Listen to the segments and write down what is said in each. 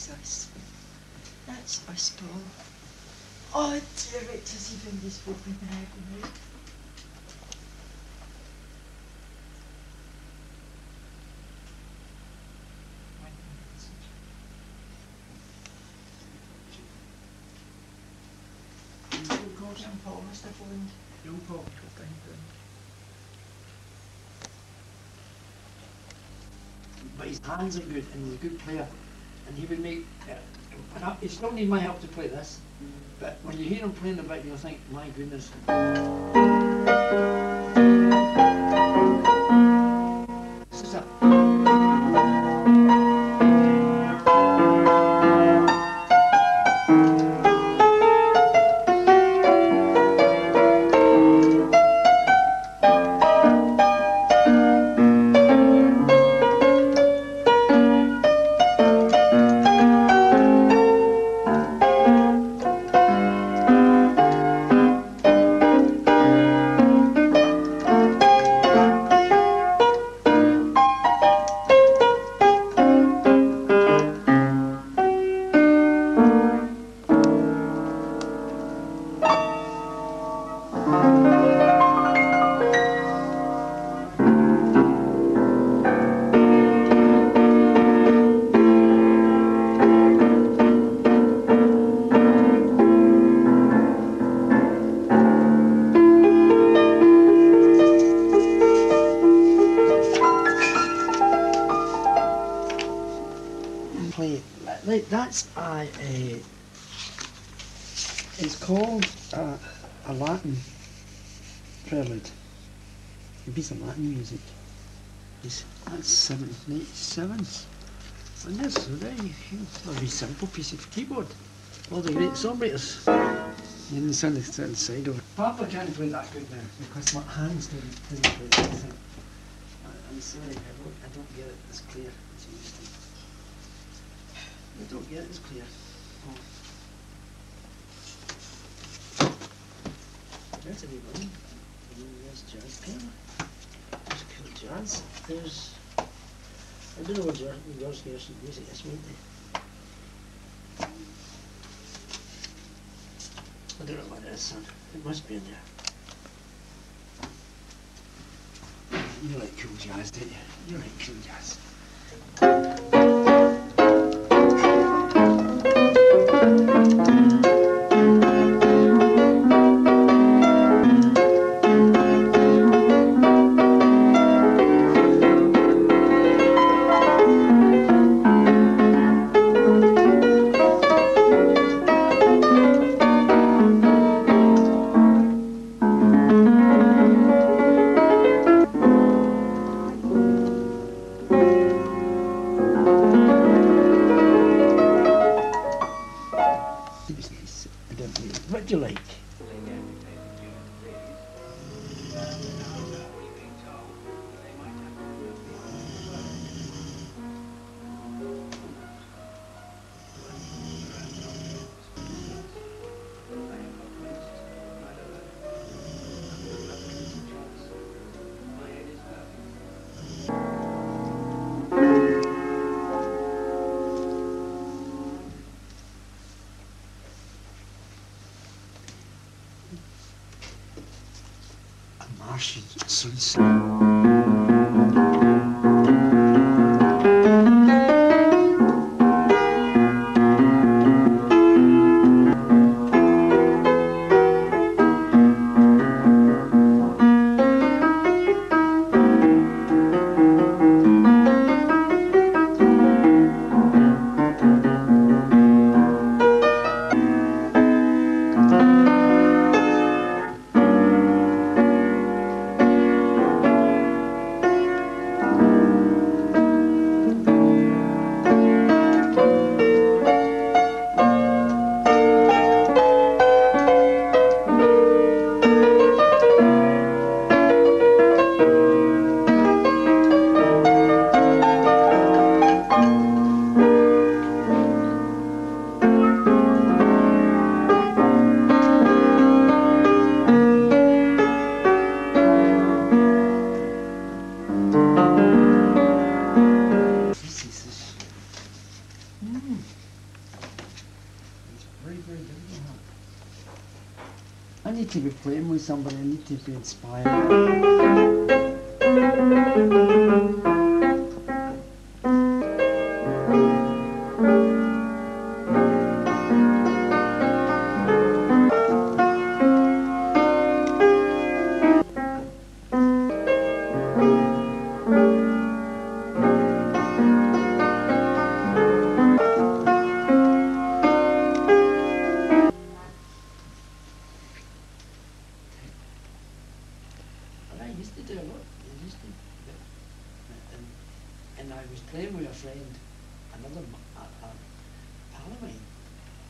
this? That's a skull. Oh dear, it does even this book with the head in it. Young Paul must have won. Young Paul. But his hands are good and he's a good player. And he would make, he still need my help to play this, but when you hear him playing the bit you'll think, my goodness. This is a that's it's called a Latin prelude. A piece of Latin music. That's 1787. And this is a very simple piece of keyboard. All the great songwriters. And it's on the side of it. Papa can't play that good now because my hands didn't play anything. I'm sorry, I don't get it as clear as you used to. I don't get it as clear. Oh. There's a wee one. There's jazz piano. There's cool jazz. There's... I don't know what yours music is, won't they? I don't know what it is, son. It must be in there. You like cool jazz, don't you? You like cool jazz. What do you like? Martian sunset. to be playing with somebody, I need to be inspired. I used to do a lot. I used to, and I was playing with a friend, another a pal of mine,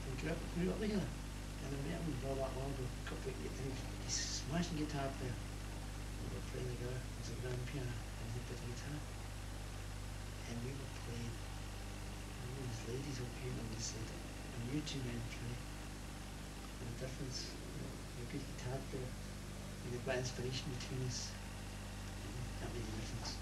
who grew up together, and I met him not that long ago. And he's a smashing guitar player. We were playing together. He's a grand piano, and he played the guitar, and we were playing. And one of these ladies who came and they said, "And you two men play, and the difference, you're a good guitar player. You've got inspiration between us. That made a difference."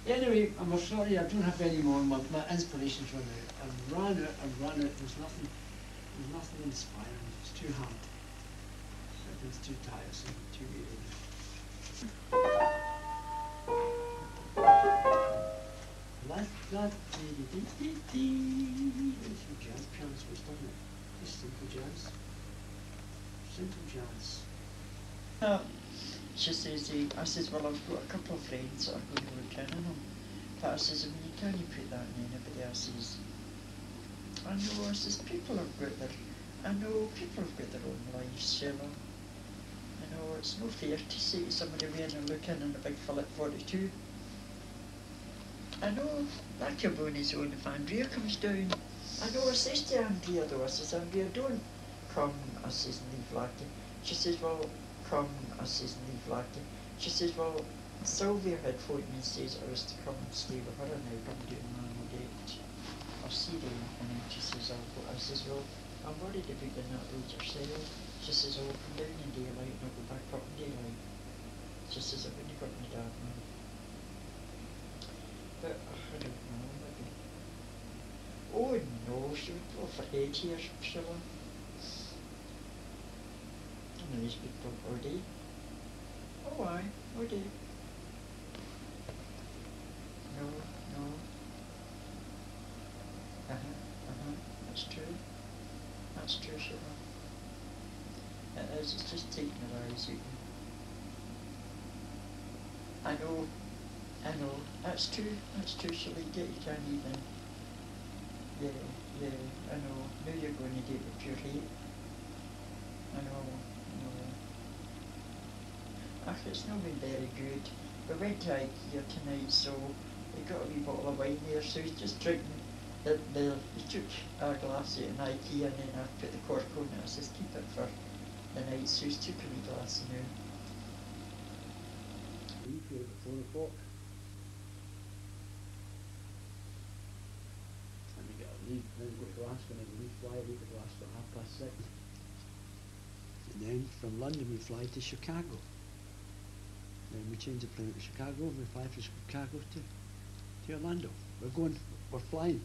Anyway, I'm sorry, I don't have any more. My inspiration's run out. I've run out. There's nothing inspiring. It's too hard. Everything's too tiresome, too weird. There's some jazz pianos, what's done it? Just simple jazz. Simple jazz. She says, I says, well, I've got a couple of friends that are going to look in on them. But I says, I mean, you can't put that in anybody. I says, I know, I says, people have got their own lives, Sheila. You know, it's no fair to say to somebody when they're looking in a big Philip 42. I know, that Caboni's own if Andrea comes down. I know, I says to Andrea though, I says, Andrea, don't come, I says, and leave Lucky. She says, well, come, I says, and leave Lucky. She says, well, Sylvia had phoned me and says I was to come and stay with her and now I'm doing my own date. I'll see them. And then she says, I says, well, I'm worried about getting that road yourself. She says, I'll come down in daylight and I'll go back up in daylight. She says, I wouldn't go up in the dark now. But I don't know, maybe. Oh no, she would go for 8 years, Sheila. I know these people already. Oh aye, already. No. That's true. That's true, Sheila. It is, it's just taking her eyes out. I know. That's true, Sheila. You can't even. Yeah, I know. Now you're going to do it with pure hate. I know. Ach, it's not been very good. We went to IKEA tonight, so we got a wee bottle of wine there, so he's just drinking he took our glass out in IKEA and then I put the cork on it. I says, keep it for the night, so he's took a wee glass now. Leave here at 4 o'clock. And we get a leave, then go to Glasgow, and then we fly leave to Glasgow at 6:30. And then from London we fly to Chicago. Then we change the plane to Chicago, we fly from Chicago to Orlando. We're flying,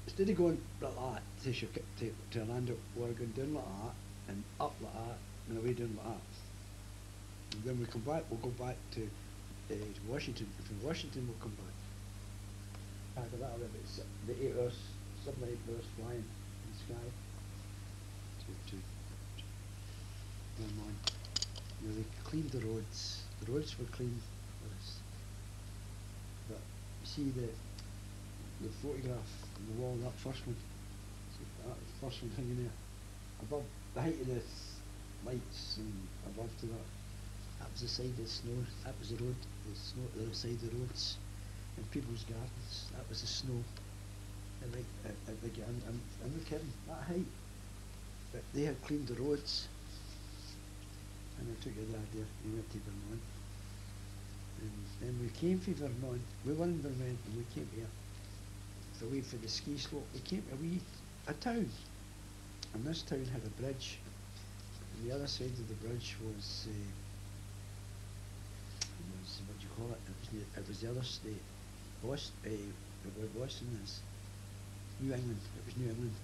instead of going like that to Orlando, we're going down like that, and up like that, and away down like that. And then we come back, we'll go back to Washington, and from Washington we'll come back. After that, we'll have the 8 hours, 7 or 8 hours flying in the sky to Vermont. You know, they cleaned the roads were clean for us. But you see the photograph on the wall, that first one, see that first one hanging there, above the height of the lights and above to that was the side of the snow, that was the road, the snow at the other side of the roads, and people's gardens, that was the snow. And I'm not kidding, that height. But they had cleaned the roads. And I took your dad there, we went to Vermont. And then we came from Vermont, we were in Vermont and we came here. So away from the ski slope, we came to a town. And this town had a bridge. And the other side of the bridge was what do you call it? It was the other state. Boston, where Boston is. New England, it was New England.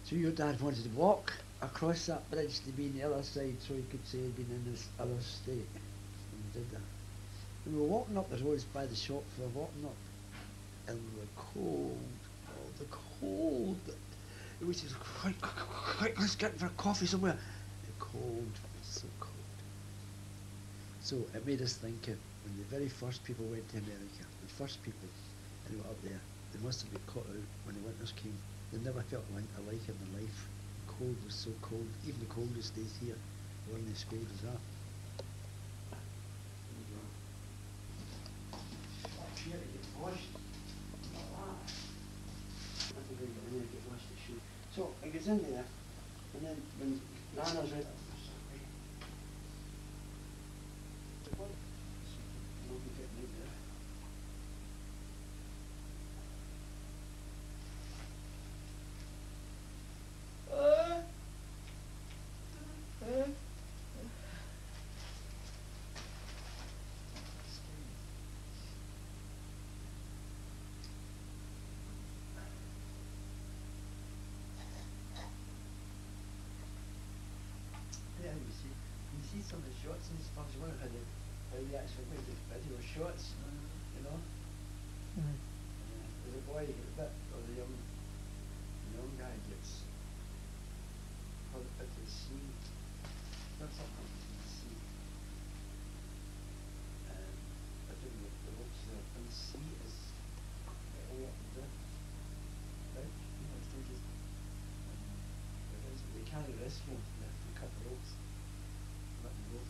So your dad wanted to walk across that bridge to be on the other side so he could say he'd been in this other state. And we did that. And we were walking up the roads by the shop, we were walking up, and we were cold, oh the cold. It was just quick, let's get for coffee somewhere. The cold, it was so cold. So it made us think of when the very first people went to America, the first people, and they were up there, they must have been caught out when the winters came. They never felt winter like in their life. The cold was so cold, even the coldest days here weren't as cold as that. Up here to get washed, like that. That's a big one, get washed the shoe. So it gets in there, and then when Nana's ready, yeah, you see some of the shots in this film. You wonder how he actually made the video shots, you know. There's a boy, or the young guy gets put into the sea. That's something in the sea. I don't know the ropes there. And the sea is way up there. Right? You know, it's just, they can't rescue him. They have to cut the ropes. Let them go.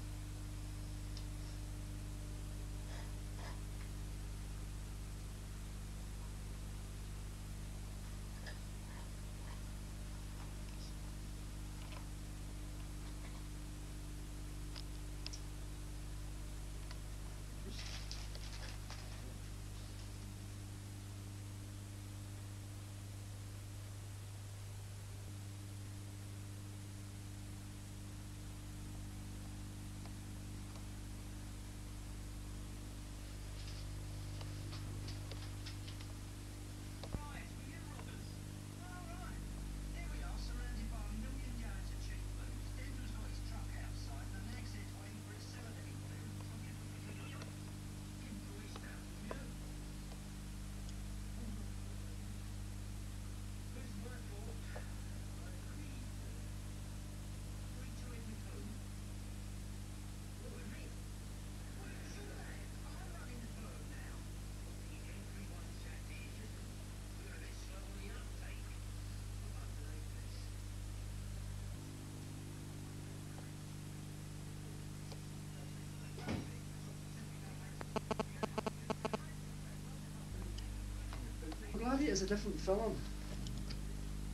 Gladiator's a different film.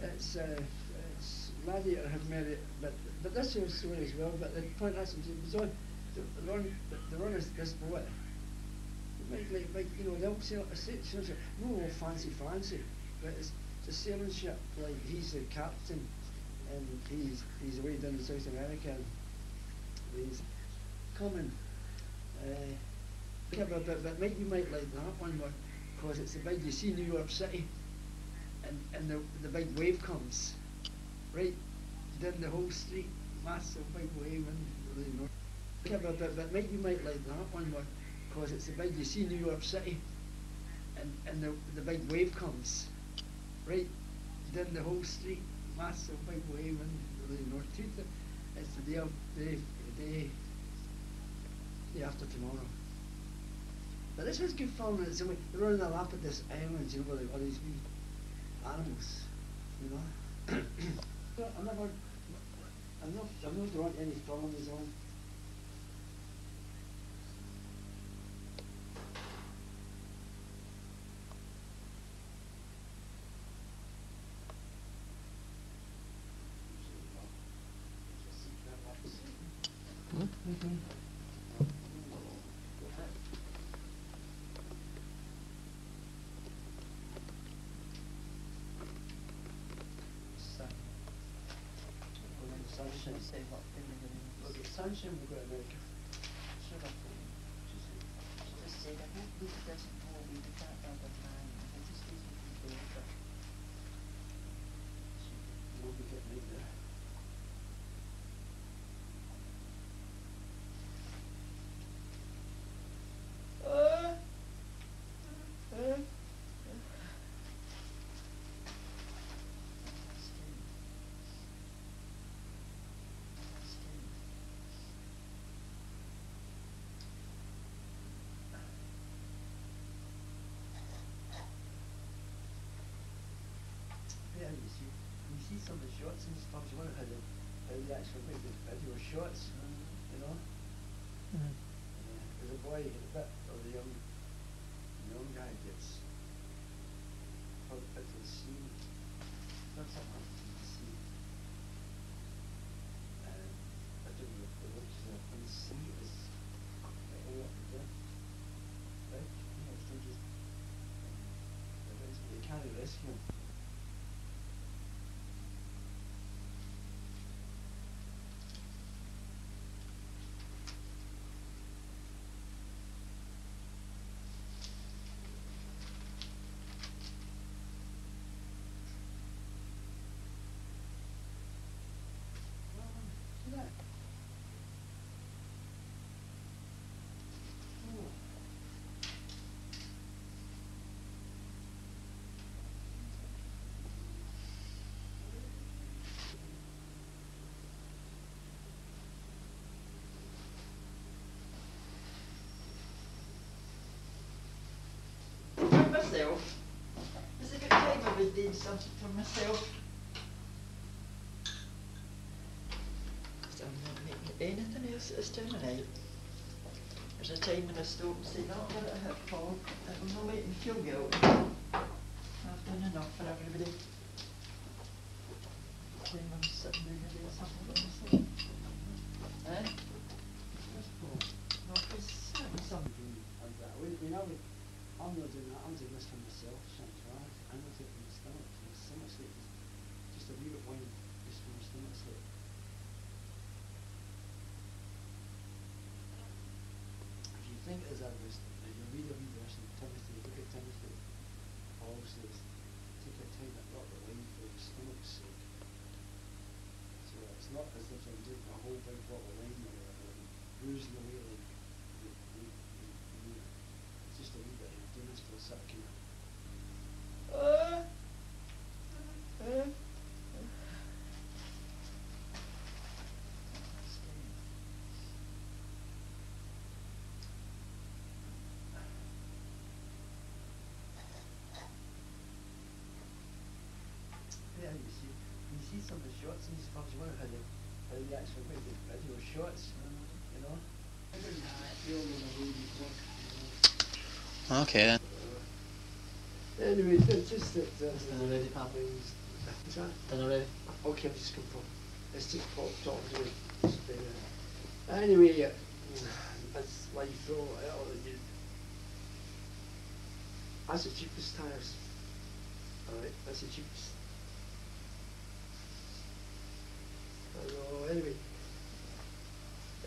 It's Gladiator had made it, but this was story as well. But the point is, it was on they're on this boat. Like you know, they'll sail a sailing ship, no all fancy, but it's a sailing ship. Like he's the captain, and he's away down in South America. And he's coming. Yeah, but you might like that one, because it's the big, you see New York City, and the big wave comes, right down the whole street, massive big wave, and you know. Yeah, but you might like that one, because it's the big, you see New York City, and the big wave comes, right down the whole street, massive big wave, and you know, it's the day after tomorrow. But this was good fun. It's like they're on the lap of this island, you know, with all these wee animals, you know. I'm not drawing any films on. Sunshine will go to America. Sure, she just said, I hope Luke doesn't go away with that other man. I just think he can go over. No, be getting right there. Yeah, you see some of the shots and stuff, you wonder how they actually make the video shots, you know? There's a boy, a bit of the young guy gets put into the sea. That's something happened in the sea. I don't know if the looks in the sea is all up there. Right? You know, it's just, they can't rescue him. Myself. It's a good time I was doing something for myself. Because I'm not making anything else at this time of night. There's a time when I stop and say, not let it hit Paul, it will not make me feel guilty. I've done enough for everybody. Time I'm sitting down and doing something for myself. Eh? Where's Paul? No, because Something like that. I'm not doing that, I'm doing this for myself, sometimes. I'm not taking my stomach. My stomach's like just a wee bit wine, just for my stomach's like. If you think as I was, you read a wee verse in Timothy, look at Timothy, Paul says, take your time and not the wine for your stomach's sake. So it's not as if I'm doing a whole big bottle of wine or boozing away like it's just a wee bit of doing this for a second. Yeah, you see some of the shots and stuff, you wonder how they actually make the video shots, you know? Okay then. Anyway, it's just that Done already, pal? Is that? Done already? Okay, I've just come from. It's just talking to me. Anyway, that's life though. That's the cheapest tires. Alright, that's the cheapest. I know,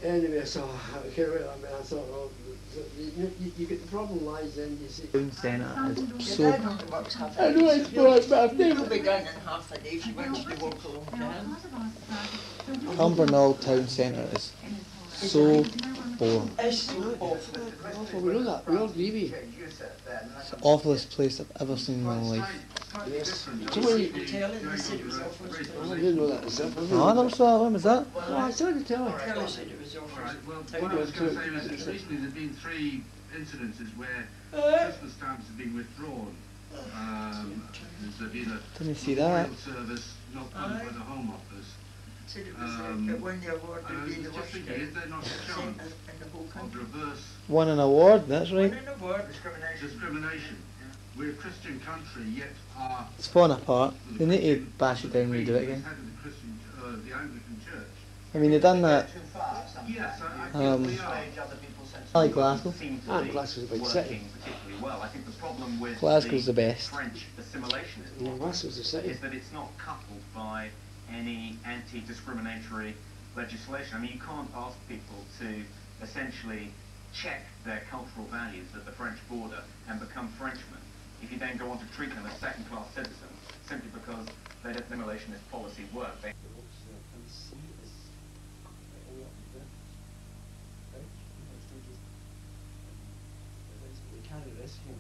anyway, so, okay, right, I mean, I thought, well, you get the problem lies in, you see. Town centre is So, so. I know it's bad, but I've never. You'll be gone in half a day if you went to the walk along can. Cumbernauld town centre is so boring. It's so awful. Awful, we know that, we all agree. It's the awfulest place I've ever seen in my life. Yes. So when you tell it, they said it was awful. I didn't know that myself. No, I never saw that. When was that? Oh, I saw the telly. Kelly said it was awful. Right, well, what I was going to say was that recently there have been 3 incidences where Christmas stamps have been withdrawn. There's been a Didn't see that. mail service not done by the Home Office. Said it was it won the award And I would was be the just worst thinking, is there not a chance in the whole of country. reverse Won an award. That's right. Won an award. discrimination? We're a Christian country, yet our... It's falling apart. They need to bash it down and redo it again. Head of the Christian, the Anglican Church. I mean, they've done that. Yes, I think we are. I like Glasgow. And Glasgow's a big city. Particularly well. I think the problem with Glasgow's the best. French assimilationism Well, Glasgow's a city. is that it's not coupled by any anti-discriminatory legislation. I mean, you can't ask people to essentially check their cultural values at the French border and become Frenchmen if you then go on to treat them as second-class citizens simply because their demolitionist policy work. They Can't rescue